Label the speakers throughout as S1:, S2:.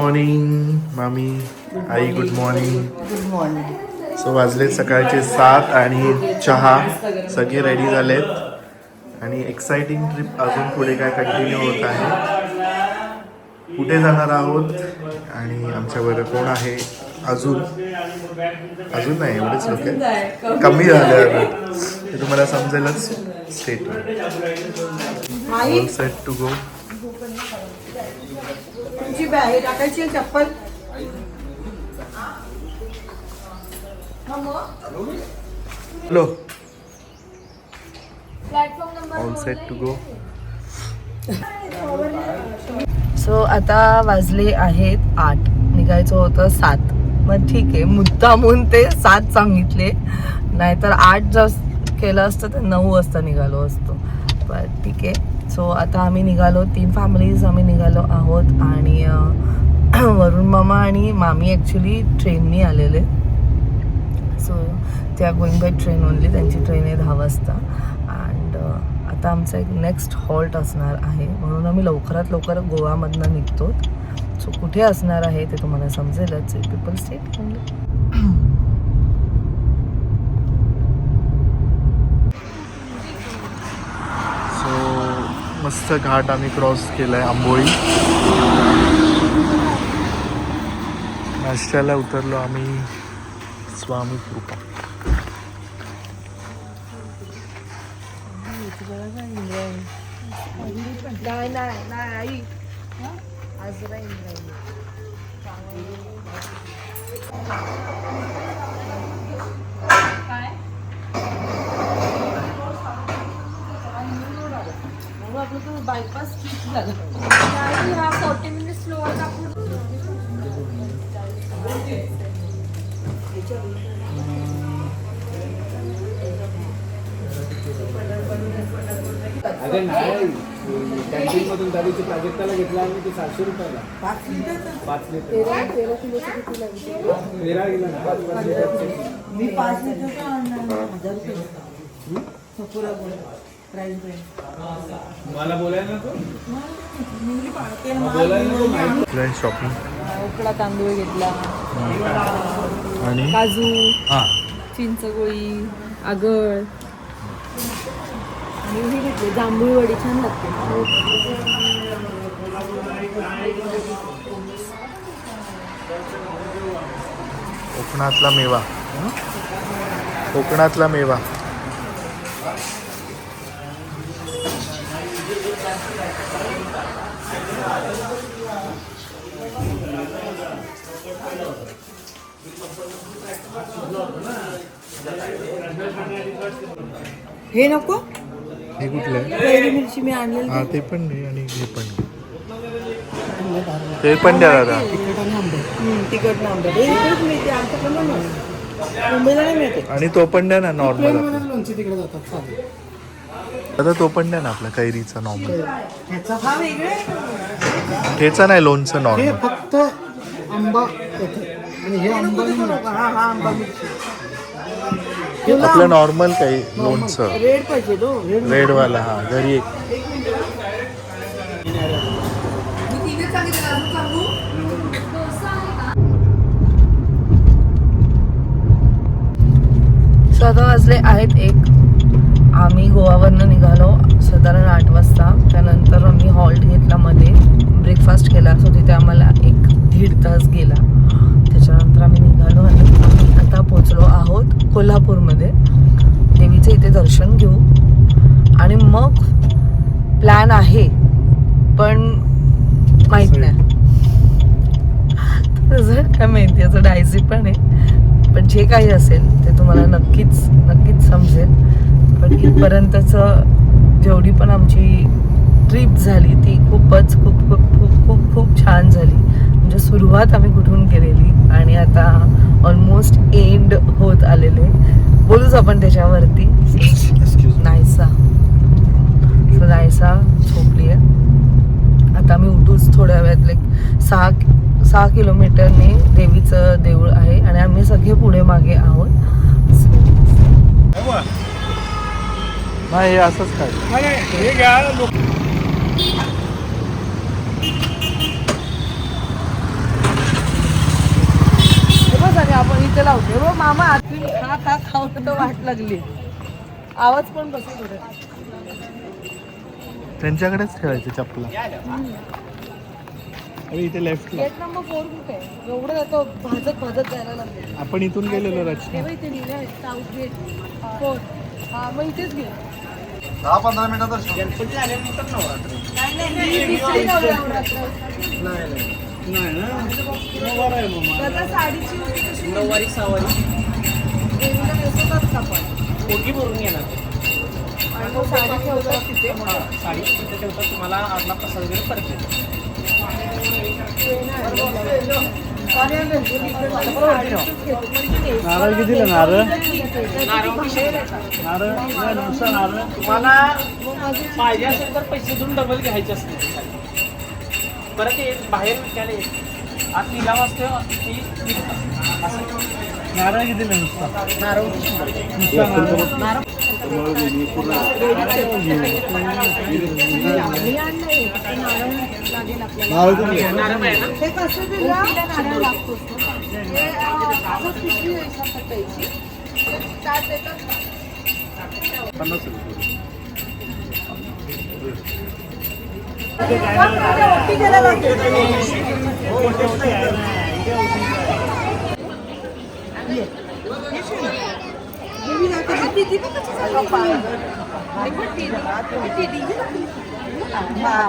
S1: Morning मामी, आई good morning.
S2: Good morning.
S1: सो वाजले सकाळचे 7 आणि चहा सगळे रेडी झालेत आणि एक्साइटिंग ट्रिप अजून पुढे काय कंटिन्यू होत आहे. कुठे जाणार आहोत आणि आमच्याबरोबर कोण आहे अजून नाही, एवढेच लोक आहेत, कमी झाले अजून ते तुम्हाला समजेलच. State all set to go.
S2: तुमची बॅग टाकायची चप्पल.
S1: Hello, all set to go.
S3: So आता वाजले आहेत 8, निघायचं होतं 7. मग ठीक आहे, मुद्दामून ते 7 सांगितले, नाहीतर 8 जर केलं असतं तर 9 वाजता निघालो असतो. पण ठीक आहे. सो आता आम्ही निघालो, 3 फॅमिलीज आम्ही निघालो आहोत आणि वरुण मामा आणि मामी ॲक्च्युली ट्रेननी आलेले. सो ते are going by train only. त्यांची ट्रेन आहे 10 वाजता. अँड आता आमचा एक नेक्स्ट हॉल्ट असणार आहे, म्हणून आम्ही लवकरात लवकर गोवामधनं निघतो. सो कुठे असणार आहे ते तुम्हाला समजेलच. पीपल स्टेट
S1: मस्त घाट आम्ही क्रॉस केलाय. आंबोळी नाश्त्याला उतरलो आम्ही स्वामी कृपा.
S3: नाही आज बायपास झालं. 40 मिनिट स्लो
S4: अरे नाही, कॅन्टीन मधून दादीच्या प्राजक्ताला घेतला आम्ही ते 700 रुपयाला 5 लिटर 13 किलोचं किती लागेल? 13 किलो ना 5 लिटर.
S2: मी 5 लिटरचा आणणार 1000 रुपये. सपोरा बोल प्राइस ब्रँड.
S4: मला बोलायला नको.
S1: शॉपिंग.
S3: उकडा तांदूळ घेतला
S1: आणि
S3: काजू,
S1: हां
S3: चिंचगोळी, आगळ आणि हे घेतले जांभूळ वडी. छान लागते.
S1: कोकणातला मेवा, कोकणातला मेवा.
S2: हे नको.
S1: हे कुठलं आहे?
S2: कैरी मिरची मी आणलेली.
S1: हां ते पण नाही आणि हे पण नाही. ते पण द्या दादा.
S2: तिखट ना आंबट. हे इकडेच मिळते, आमच्याकडे नाही मिळत. मुंबईला नाही मिळते.
S1: आणि तो पण द्या ना नॉर्मल.
S4: लोणची तिकडे जातात चालेल.
S1: आता तो पण द्या ना आपला कैरीचा नॉर्मल.
S2: हा वेगळे.
S1: ठेचा नाही, लोणचं
S4: हे
S1: नॉर्मल.
S4: फक्त आंबा येते आणि हे आंबा
S2: हा आंबा मिरची.
S1: आपलं नॉर्मल काही लोणचं
S2: रेड पाहिजे तो.
S1: रेड वाला. हा घरी एक.
S3: स्वतः वाजले आहेत 1. आम्ही गोवावरनं निघालो साधारण 8 वाजता. त्यानंतर आम्ही हॉल्ट घेतला, मध्ये ब्रेकफास्ट केला. सो तिथे आम्हाला 1-1.5 तास गेला. त्याच्यानंतर आम्ही निघालो आणि आम्ही आता पोचलो आहोत कोल्हापूरमध्ये. देवीचं इथे दर्शन घेऊ आणि मग प्लॅन आहे, पण माहीत नाही रिझल्ट काय माहिती. याचं डायसी पण आहे, पण जे काही असेल ते तुम्हाला नक्कीच समजेल. पण इथपर्यंतचं जेवढी पण आमची ट्रिप झाली ती खूपच खूप खूप खूप खूप खूप छान झाली. म्हणजे सुरुवात आम्ही कुठून केलेली आणि आता ऑलमोस्ट एंड होत आलेले. बोलूच आपण त्याच्यावरती. नायसा झोपली आहे. आता आम्ही उठूच थोड्या वेळात. लाईक 6 किलोमीटरने देवीचं देऊळ आहे आणि आम्ही सगळे पुढे मागे आहोत.
S1: नाही असंच काय.
S4: हे घ्या.
S3: बस आणि आपण इथे लावतो हो मामा आतून खा खा खाऊन तर वाट लागली आवाज पण बसेल थोडं
S1: त्यांच्याकडेच ठेवायचे चपला. अरे इथे लेफ्ट
S3: गेट नंबर 4 कुठे आहे एवढं जातो भाजत भाजत जायला लागेल
S1: आपण इथून गेलेलो रचना.
S3: तेव्हा इथे लिहिलं आहे साऊथ गेट 4 हा मग इथेच घे
S1: 10-15 मिनिटात
S4: गणपती आल्यानंतर नवरात्र
S3: नाही दिसली नव्हती नवरात्र. त्याला साडीची होती कशी
S4: नऊवारी सहावारी
S3: देवीला नेसवतात का पण
S4: ओटी भरून येणार
S3: आणि मग साडी ठेवतात तिथे
S4: साडी तिथे ठेवतात तुम्हाला आतला प्रसाद वगैरे परत देतात.
S1: नारळ कितीला नारळ?
S4: तुम्हाला पाहिजे असेल तर पैसे देऊन डबल घ्यायचे असते परत ते बाहेर विकायला येत आत निघावं असतं ती असं
S1: नारळ कितीला नुसता?
S4: नारळ नारळ आहे ना
S3: हे कसं दिलं नारळ लागतो हे असं पिशवी हिसाब द्यायची काय देतात का
S1: 50 रुपये.
S3: ओटी द्यायला लागते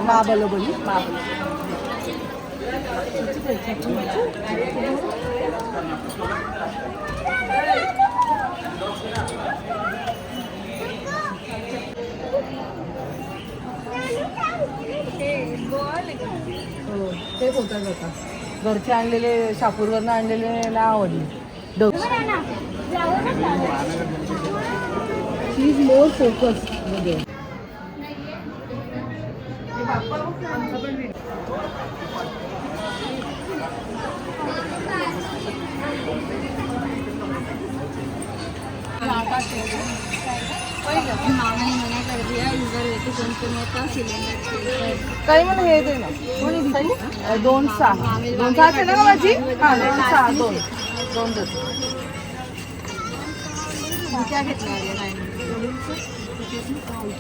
S3: महाबलोबली तेच होतात आता घरचे आणलेले शापूरवरनं आणलेले नाही आवडले शी इज मोर फोकस मध्ये काही म्हणून हे दे ना 2-6 2-6 ना माझी हा 2-6 2 देतो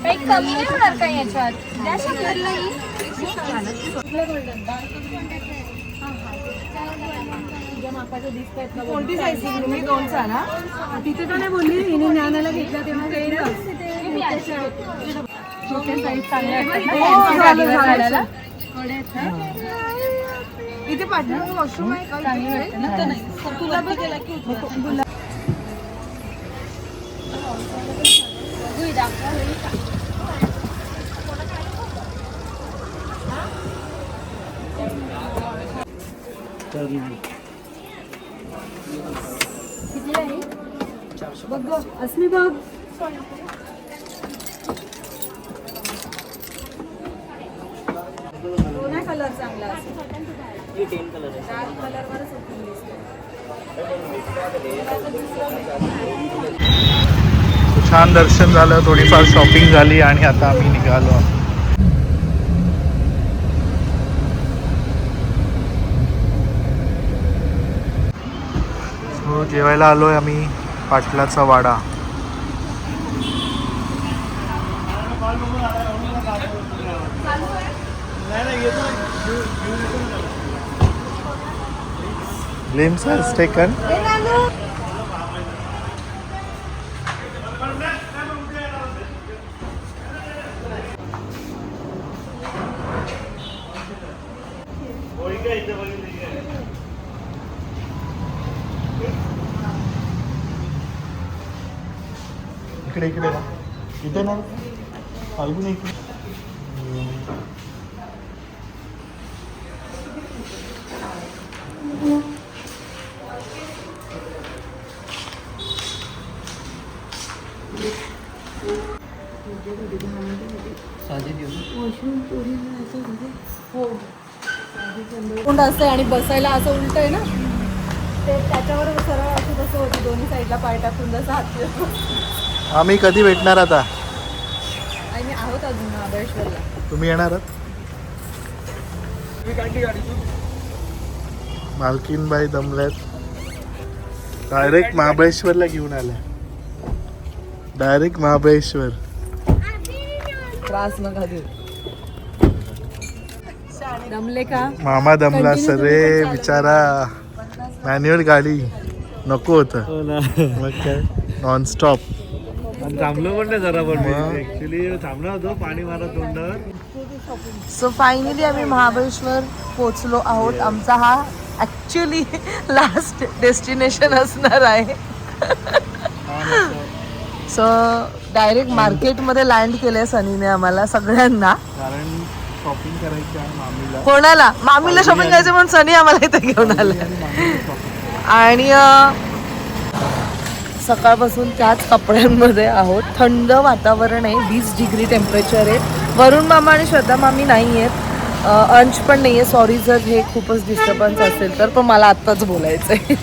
S5: काही कमी नाही होणार का याच्यात त्या शंभरलाही
S3: कोणती साईज मी 2-6 ना तिथे तर नाही बोलली हिने ज्ञानाला घेतला तेव्हा छोटे साईज चांगले इथे पाठवून वॉशरूम आहे चांगली वाटते ना तर नाही तुला बघ गेला की बघ अस्मी बघ दोन्ही कलर चांगला असेल
S4: हे 10 कलर आहे
S3: डार्क कलर वरच उठून
S1: छान दर्शन झालं, थोडीफार शॉपिंग झाली आणि आता आम्ही निघालो. So, जेवायला आलोय आम्ही पाटलाचा वाडा. Glimpse has taken. इकडे इकडे ना इथे ना फाल्गुन इकडे
S3: कुंड असते आणि बसायला असं उलट आहे ना ते त्याच्यावर सरळ असं तसं होतं दोन्ही साईडला पाय टाकून जसं हात
S1: आम्ही कधी भेटणार आता?
S3: आणि आहोत अजून महाबळेश्वरला.
S1: तुम्ही येणार आहात? मालकीनबाई दमल्यात. डायरेक्ट महाबळेश्वरला घेऊन आला. डायरेक्ट महाबळेश्वर.
S3: त्रास नका देऊ.
S2: दमले का?
S1: मामा दमला सरे बिचारा. मॅन्युअल गाडी नको होतं.
S4: हो ना.
S1: मग काय नॉनस्टॉप.
S4: थांबलो पण नाही जरा पण ऍक्च्युली थांबलो होतो पाणी मारत तोंडावर.
S3: सो फायनली आम्ही महाबळेश्वर पोचलो आहोत. आमचा हा ॲक्च्युली लास्ट डेस्टिनेशन असणार आहे. सो डायरेक्ट मार्केटमध्ये लँड केलंय सनीने आम्हाला सगळ्यांना.
S1: कारण शॉपिंग करायची आहे मामीला.
S3: कोणाला? मामीला शॉपिंग करायचं म्हणून सनी आम्हाला इथे घेऊन आलं. आणि सकाळपासून त्याच कपड्यांमध्ये आहोत. थंड वातावरण आहे. 20 डिग्री टेम्परेचर आहे. वरुण मामा आणि श्रद्धा मामी नाही आहेत. अंश पण नाही आहे. सॉरी जर हे खूपच डिस्टर्बन्स असेल तर, पण मला आत्ताच बोलायचं आहे.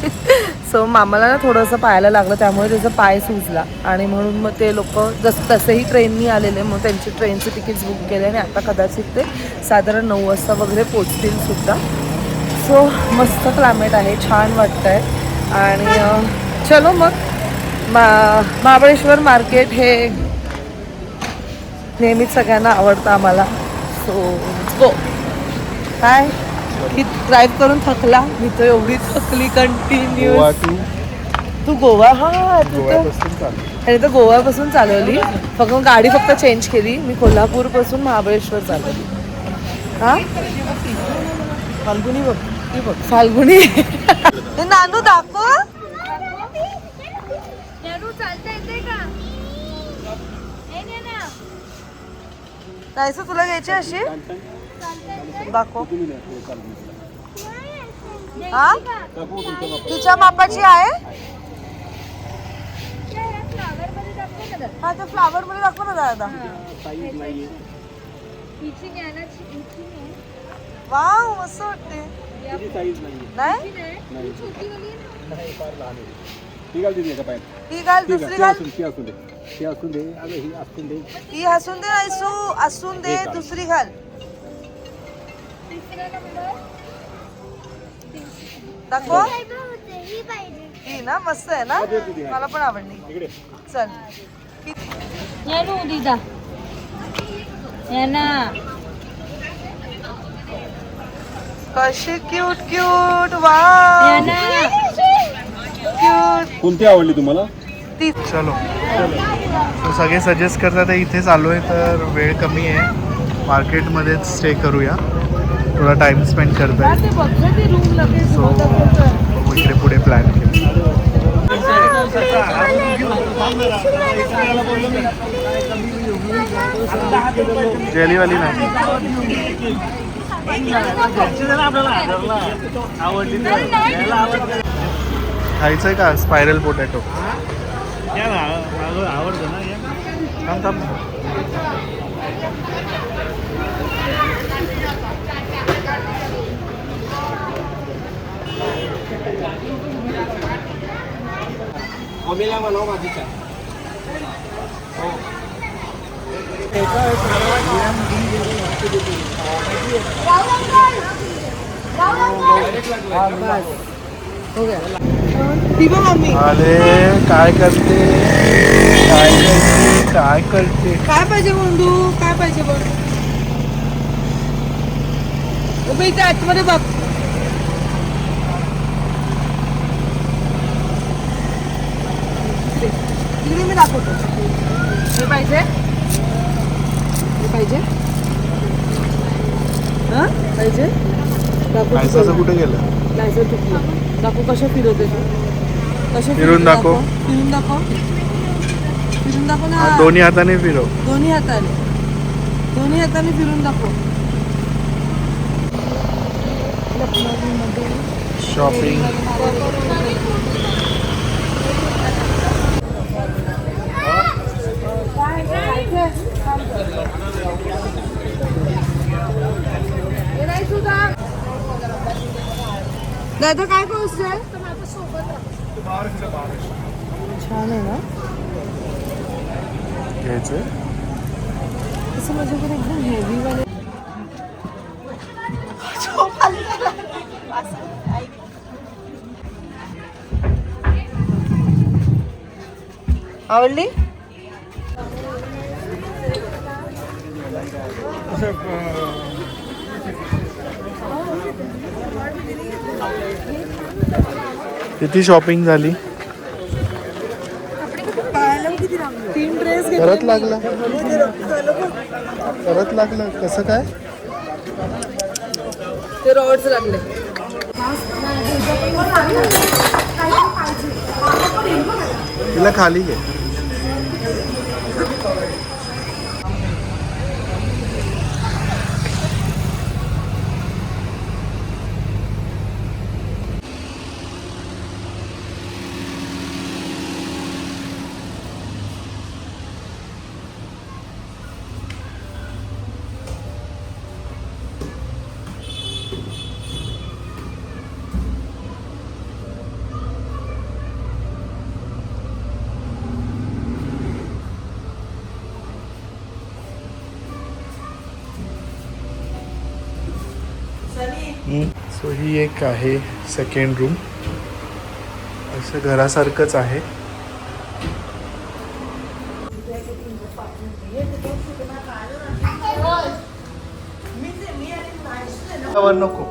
S3: सो मामाला ना थोडंसं पायाला लागलं, त्यामुळे त्याचा पाय सुजला आणि म्हणून मग ते लोक तसेही ट्रेननी आलेले, मग त्यांची ट्रेनचे तिकीट्स बुक केले आणि आता कदाचित ते साधारण 9 वाजता वगैरे पोचतील सुद्धा. सो मस्त क्लायमेट आहे, छान वाटतं आहे. आणि चलो मग महाबळेश्वर मार्केट हे नेहमीच सगळ्यांना आवडतं आम्हाला. सो गो. काय की ड्राईव्ह करून थकला मी तर, एवढी थकली कंटिन्यूअस. तू गोवा? हा तू तर आणि तर गोव्यापासून चालवली. गाडी फक्त चेंज केली. मी कोल्हापूरपासून महाबळेश्वर चालवली. हा फाल्गुनी बघ, ती बघ फाल्गुनी. नानू दाखव.
S5: चालता येते का?
S3: जायचं तुला घ्यायची अशी दाखव. हा तिच्या मापाची आहे. हा ते फ्लावर मध्ये दाखव ना दादा. वाव मस्त वाटते. नाही ही घाल, दुसरी घाल. ही हसून दे ऐसू, असून दे. दुसरी घाल. दाखव. ही ना मस्त आहे ना, मला पण आवडली. चल
S5: दीदा
S3: कशी क्यूट क्यूट. Wow cute.
S6: कोणती आवडली तुम्हाला?
S3: ती
S1: चलो तो सगळे सजेस्ट करतात इथेच आलो आहे तर वेळ कमी आहे, मार्केटमध्येच स्टे करूया, थोडा टाइम स्पेंड करता येईल. सो इकडे पुढे प्लॅन केलं. जेलीवाली नाही. खायचंय का स्पायरल पोटॅटो?
S4: आवडतं ना.
S1: थांब थांब.
S6: अमेला म्हणावं माझीच्या.
S1: अरे काय करते काय करते काय करते?
S3: काय पाहिजे बंधू? काय पाहिजे बघ. इथे आतमध्ये बघ. तिकडे मी दाखवतो. हे पाहिजे, हे पाहिजे, हा पाहिजे.
S1: पैसाचं कुठे गेलं?
S3: लायसर तुटलं. दाखव कशा फिरवते तू. कशा
S1: फिरून दाखव.
S3: फिरून दाखव. फिरून दाखव ना.
S1: दोन्ही हाताने फिरव.
S3: दोन्ही हाताने, दोन्ही हाताने फिरून दाखव.
S1: शॉपिंग.
S3: दादा काय कॉस्ट आहे? छान आहे ना.
S1: घ्यायचं
S3: असं माझ्याकडे एकदम हेवी वाले. आवडली?
S1: किती शॉपिंग झाली?
S3: 3 ड्रेस
S1: परत लागला परत लागला कसं काय?
S3: ते रॉड्स लागले.
S1: तिला खाली घे. सो ही एक आहे सेकंड रूम. असं घरासारखंच आहे. वर नको